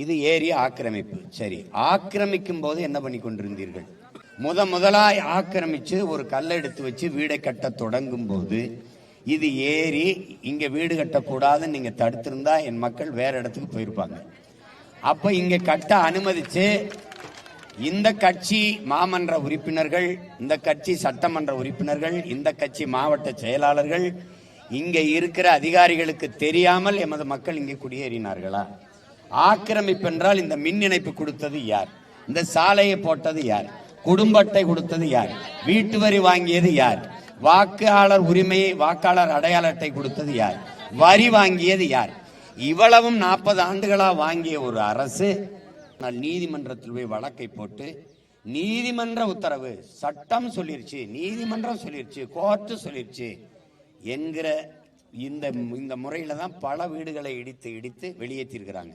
இது ஏரி ஆக்கிரமிப்பு. சரி, ஆக்கிரமிக்கும் போது என்ன பண்ணி கொண்டிருந்தீர்கள்? முதலாய் ஆக்கிரமிச்சு ஒரு கல்லை எடுத்து வச்சு வீடை கட்ட தொடங்கும் போது இது ஏரி, இங்க வீடு கட்டக்கூடாதுன்னு நீங்க தடுத்திருந்தா என் மக்கள் வேற இடத்துக்கு போயிருப்பாங்க. அப்ப இங்க கட்ட அனுமதிச்சு இந்த கட்சி மாமன்ற உறுப்பினர்கள், இந்த கட்சி சட்டமன்ற உறுப்பினர்கள், இந்த கட்சி மாவட்ட செயலாளர்கள், இங்க இருக்கிற அதிகாரிகளுக்கு தெரியாமல் எமது மக்கள் இங்கே குடியேறினார்களா? ஆக்கிரமிப்பு என்றால் இந்த மின் இணைப்பு கொடுத்தது யார்? இந்த சாலையை போட்டது யார்? குடும்ப அட்டை கொடுத்தது யார்? வீட்டு வரி வாங்கியது யார்? வாக்காளர் உரிமையை, வாக்காளர் அடையாள அட்டை கொடுத்தது யார்? வரி வாங்கியது யார்? இவ்வளவும் 40 ஆண்டுகளா வாங்கிய ஒரு அரசு நீதிமன்றத்தில் போய் வழக்கை போட்டு, நீதிமன்ற உத்தரவு, சட்டம் சொல்லிருச்சு, நீதிமன்றம் சொல்லிருச்சு, கோர்ட்டு சொல்லிருச்சு என்கிற இந்த முறையில தான் பல வீடுகளை இடித்து வெளியேற்றிருக்கிறாங்க.